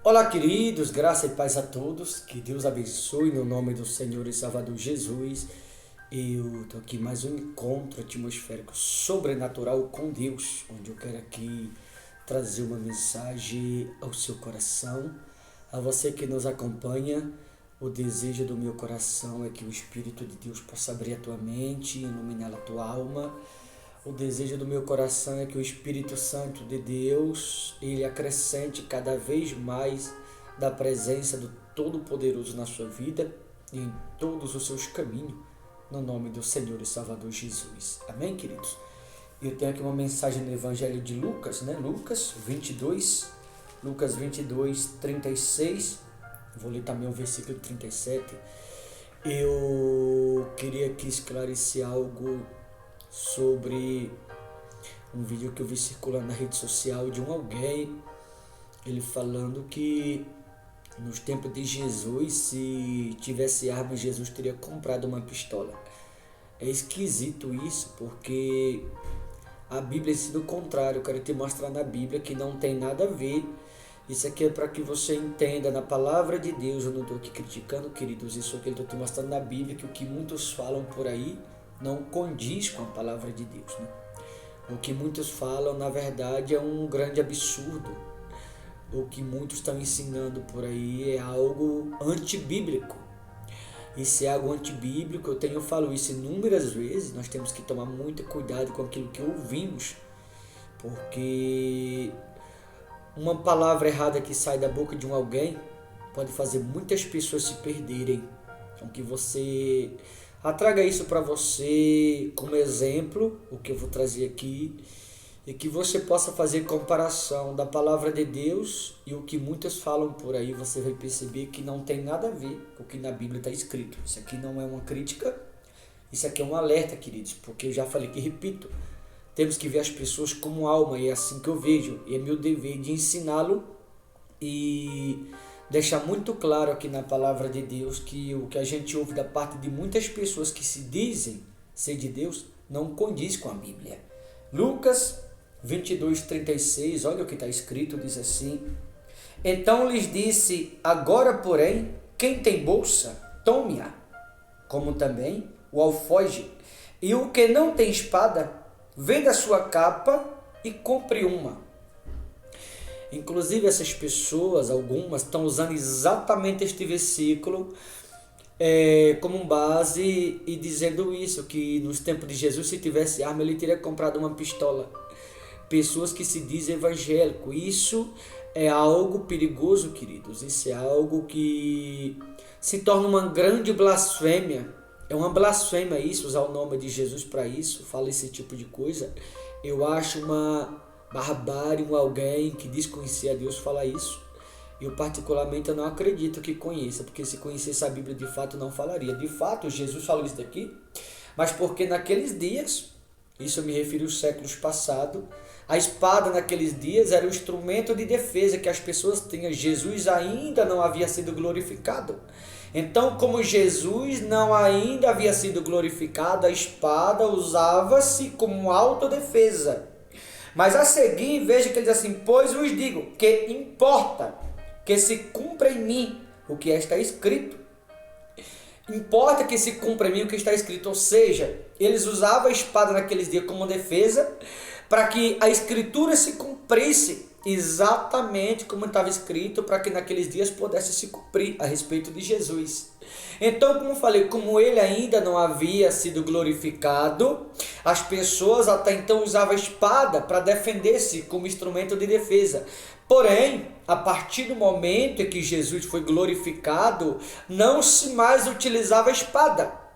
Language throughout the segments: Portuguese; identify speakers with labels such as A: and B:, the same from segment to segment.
A: Olá, queridos, graça e paz a todos, que Deus abençoe no nome do Senhor e Salvador Jesus. Eu estou aqui mais um encontro atmosférico sobrenatural com Deus, onde eu quero aqui trazer uma mensagem ao seu coração. A você que nos acompanha, o desejo do meu coração é que o Espírito de Deus possa abrir a tua mente, iluminar a tua alma. O desejo do meu coração é que o Espírito Santo de Deus, ele acrescente cada vez mais da presença do Todo-Poderoso na sua vida e em todos os seus caminhos, no nome do Senhor e Salvador Jesus. Amém, queridos? Eu tenho aqui uma mensagem no Evangelho de Lucas, Lucas 22, 36. Vou ler também o versículo 37. Eu queria aqui esclarecer algo sobre um vídeo que eu vi circulando na rede social de alguém, ele falando que nos tempos de Jesus, se tivesse arma, Jesus teria comprado uma pistola. É esquisito isso, porque a Bíblia ensina o contrário. Eu quero te mostrar na Bíblia que não tem nada a ver. Isso aqui é para que você entenda na palavra de Deus. Eu não estou aqui criticando, queridos, isso aqui eu estou te mostrando na Bíblia, que o que muitos falam por aí não condiz com a palavra de Deus, O que muitos falam, na verdade, é um grande absurdo. O que muitos estão ensinando por aí é algo antibíblico. E se é algo antibíblico, eu falo isso inúmeras vezes, nós temos que tomar muito cuidado com aquilo que ouvimos, porque uma palavra errada que sai da boca de alguém pode fazer muitas pessoas se perderem. Então que você traga isso para você como exemplo, o que eu vou trazer aqui, e que você possa fazer comparação da palavra de Deus e o que muitos falam por aí. Você vai perceber que não tem nada a ver com o que na Bíblia está escrito. Isso aqui não é uma crítica, isso aqui é um alerta, queridos, porque eu já falei que repito, temos que ver as pessoas como alma, e é assim que eu vejo, e é meu dever de ensiná-lo e deixar muito claro aqui na palavra de Deus que o que a gente ouve da parte de muitas pessoas que se dizem ser de Deus não condiz com a Bíblia. Lucas 22, 36, olha o que está escrito, diz assim: Então lhes disse, agora porém, quem tem bolsa, tome-a, como também o alfoge, e o que não tem espada, venda a sua capa e compre uma. Inclusive essas pessoas, algumas, estão usando exatamente este versículo como base e dizendo isso, que nos tempos de Jesus, se tivesse arma, ele teria comprado uma pistola. Pessoas que se dizem evangélico, isso é algo perigoso, queridos, isso é algo que se torna uma grande blasfêmia. É uma blasfêmia isso, usar o nome de Jesus para isso, fala esse tipo de coisa. Eu acho uma barbárie alguém que diz conhecer a Deus falar isso. Eu particularmente não acredito que conheça, porque se conhecesse a Bíblia de fato não falaria. De fato, Jesus falou isso daqui, mas porque naqueles dias, isso eu me refiro aos séculos passados, a espada naqueles dias era o instrumento de defesa que as pessoas tinham. Jesus ainda não havia sido glorificado. Então, como Jesus não ainda havia sido glorificado, a espada usava-se como autodefesa. Mas a seguir, veja que ele diz assim: pois vos digo que importa que se cumpra em mim o que está escrito. Importa que se cumpra em mim o que está escrito. Ou seja, eles usavam a espada naqueles dias como defesa, para que a escritura se cumprisse exatamente como estava escrito, para que naqueles dias pudesse se cumprir a respeito de Jesus. Então, como eu falei, como ele ainda não havia sido glorificado, as pessoas até então usavam a espada para defender-se como instrumento de defesa. Porém, a partir do momento em que Jesus foi glorificado, não se mais utilizava a espada.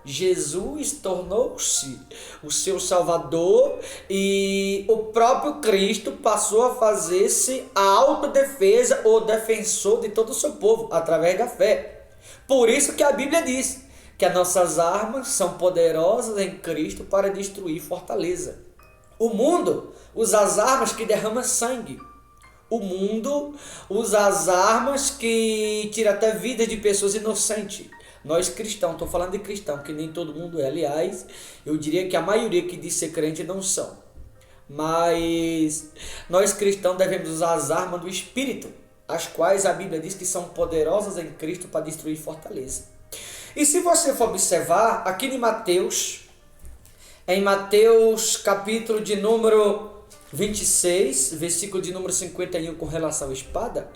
A: Jesus tornou-se o seu Salvador e o próprio Cristo passou a fazer-se a autodefesa ou defensor de todo o seu povo através da fé. Por isso que a Bíblia diz que as nossas armas são poderosas em Cristo para destruir fortaleza. O mundo usa as armas que derramam sangue. O mundo usa as armas que tiram até vida de pessoas inocentes. Nós cristãos, estou falando de cristão, que nem todo mundo é. Aliás, eu diria que a maioria que diz ser crente não são. Mas nós cristãos devemos usar as armas do Espírito. as quais a Bíblia diz que são poderosas em Cristo para destruir fortaleza. E se você for observar, aqui em Mateus capítulo de número 26, versículo de número 51, com relação à espada,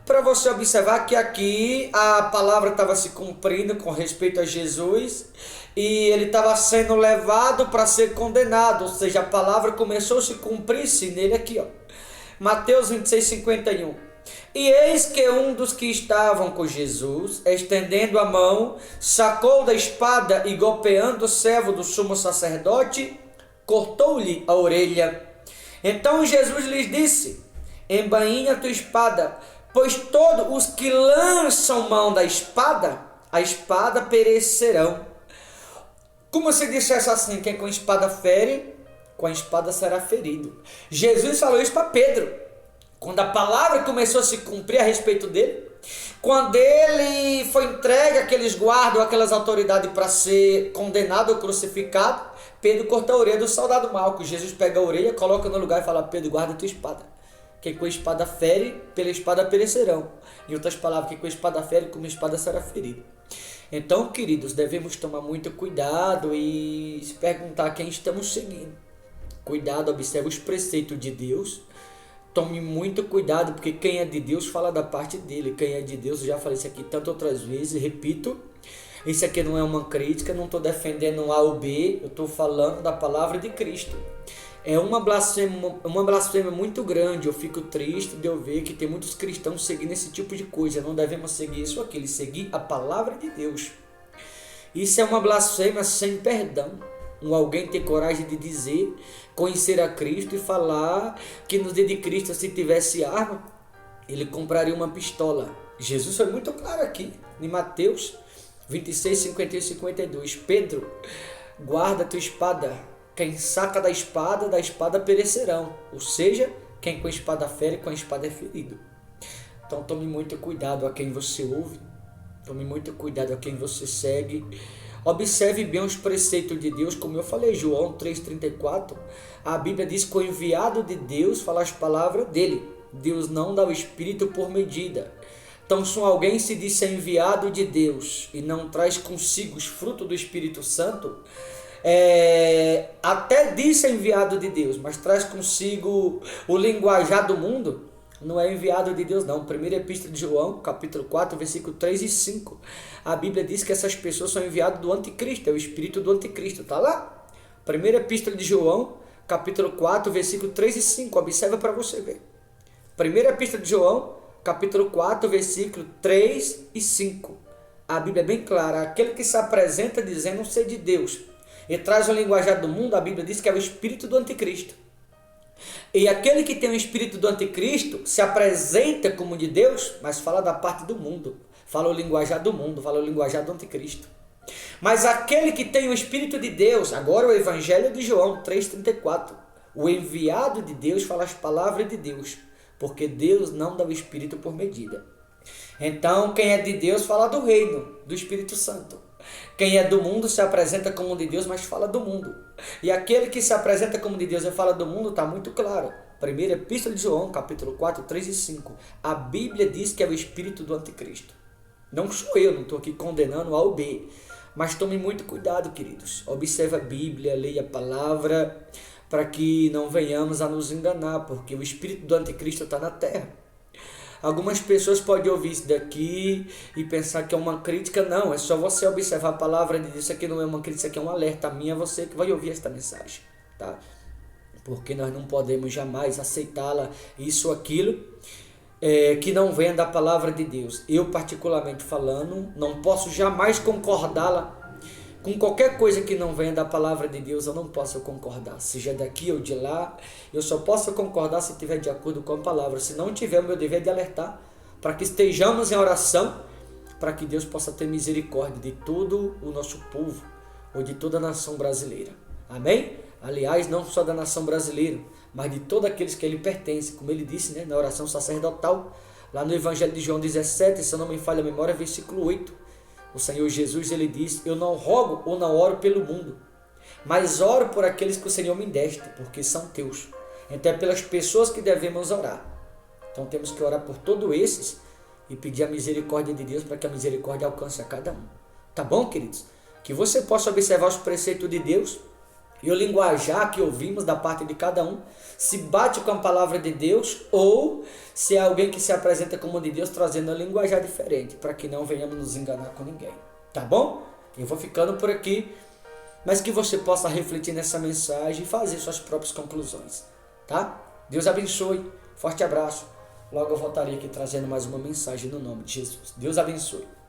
A: para você observar que aqui a palavra estava se cumprindo com respeito a Jesus e ele estava sendo levado para ser condenado, ou seja, a palavra começou a se cumprir-se nele aqui, ó. Mateus 26, 51. E eis que um dos que estavam com Jesus, estendendo a mão, sacou da espada e, golpeando o servo do sumo sacerdote, cortou-lhe a orelha. Então Jesus lhes disse: embainha a tua espada, pois todos os que lançam mão da espada, a espada perecerão. Como se dissesse assim: quem com espada fere, com a espada será ferido. Jesus falou isso para Pedro. Quando a palavra começou a se cumprir a respeito dele, quando ele foi entregue àqueles guardas, àquelas autoridades para ser condenado ou crucificado, Pedro corta a orelha do soldado mau, que Jesus pega a orelha, coloca no lugar e fala: Pedro, guarda a tua espada. Quem com a espada fere, pela espada perecerão. Em outras palavras, quem com a espada fere, com a espada será ferido. Então, queridos, devemos tomar muito cuidado e se perguntar quem estamos seguindo. Cuidado, observe os preceitos de Deus. Tome muito cuidado, porque quem é de Deus fala da parte dele. Quem é de Deus, eu já falei isso aqui tantas outras vezes, repito. Isso aqui não é uma crítica, não estou defendendo um A ou B, eu estou falando da palavra de Cristo. É uma blasfêmia muito grande. Eu fico triste de eu ver que tem muitos cristãos seguindo esse tipo de coisa. Não devemos seguir isso aqui, eles seguir a palavra de Deus. Isso é uma blasfêmia sem perdão. Alguém ter coragem de dizer, conhecer a Cristo e falar que no dia de Cristo, se tivesse arma, ele compraria uma pistola. Jesus foi muito claro aqui, em Mateus 26, 51 e 52. Pedro, guarda a tua espada. Quem saca da espada perecerão. Ou seja, quem com a espada fere, com a espada é ferido. Então tome muito cuidado a quem você ouve. Tome muito cuidado a quem você segue. Observe bem os preceitos de Deus, como eu falei, João 3,34, a Bíblia diz que o enviado de Deus fala as palavras dele. Deus não dá o Espírito por medida. Então, se alguém se diz ser enviado de Deus e não traz consigo os frutos do Espírito Santo, até diz ser enviado de Deus, mas traz consigo o linguajar do mundo, não é enviado de Deus não. Primeira Epístola de João, capítulo 4, versículo 3 e 5. A Bíblia diz que essas pessoas são enviadas do anticristo, é o espírito do anticristo, está lá? Primeira Epístola de João, capítulo 4, versículo 3 e 5. Observa para você ver. Primeira Epístola de João, capítulo 4, versículo 3 e 5. A Bíblia é bem clara: aquele que se apresenta dizendo ser de Deus e traz o linguajar do mundo, a Bíblia diz que é o espírito do anticristo. E aquele que tem o espírito do anticristo se apresenta como de Deus, mas fala da parte do mundo, fala o linguajar do mundo, fala o linguajar do anticristo. Mas aquele que tem o espírito de Deus, agora o Evangelho de João 3,34, o enviado de Deus fala as palavras de Deus, porque Deus não dá o espírito por medida. Então quem é de Deus fala do reino, do Espírito Santo. Quem é do mundo se apresenta como de Deus, mas fala do mundo. E aquele que se apresenta como de Deus e fala do mundo, está muito claro. Primeira Epístola de João, capítulo 4, 3 e 5. A Bíblia diz que é o espírito do anticristo. Não sou eu, não estou aqui condenando A ou B. Mas tome muito cuidado, queridos. Observe a Bíblia, leia a palavra, para que não venhamos a nos enganar, porque o espírito do anticristo está na terra. Algumas pessoas podem ouvir isso daqui e pensar que é uma crítica. Não, é só você observar a palavra de Deus. Isso aqui não é uma crítica, isso aqui é um alerta minha, você que vai ouvir esta mensagem, tá? Porque nós não podemos jamais aceitá-la, isso ou aquilo, que não venha da palavra de Deus. Eu, particularmente falando, não posso jamais concordá-la com qualquer coisa que não venha da palavra de Deus. Eu não posso concordar, seja daqui ou de lá. Eu só posso concordar se estiver de acordo com a palavra. Se não tiver, o meu dever é de alertar, para que estejamos em oração, para que Deus possa ter misericórdia de todo o nosso povo, ou de toda a nação brasileira. Amém? Aliás, não só da nação brasileira, mas de todos aqueles que ele pertence, como ele disse, né, na oração sacerdotal, lá no Evangelho de João 17, se não me falha a memória, versículo 8. O Senhor Jesus, ele diz: eu não rogo ou não oro pelo mundo, mas oro por aqueles que o Senhor me deste, porque são teus. Então é pelas pessoas que devemos orar. Então temos que orar por todos esses e pedir a misericórdia de Deus para que a misericórdia alcance a cada um. Tá bom, queridos? Que você possa observar os preceitos de Deus e o linguajar que ouvimos da parte de cada um, se bate com a palavra de Deus ou se é alguém que se apresenta como de Deus trazendo um linguajar diferente, para que não venhamos nos enganar com ninguém. Tá bom? Eu vou ficando por aqui, mas que você possa refletir nessa mensagem e fazer suas próprias conclusões. Tá? Deus abençoe. Forte abraço. Logo eu voltarei aqui trazendo mais uma mensagem no nome de Jesus. Deus abençoe.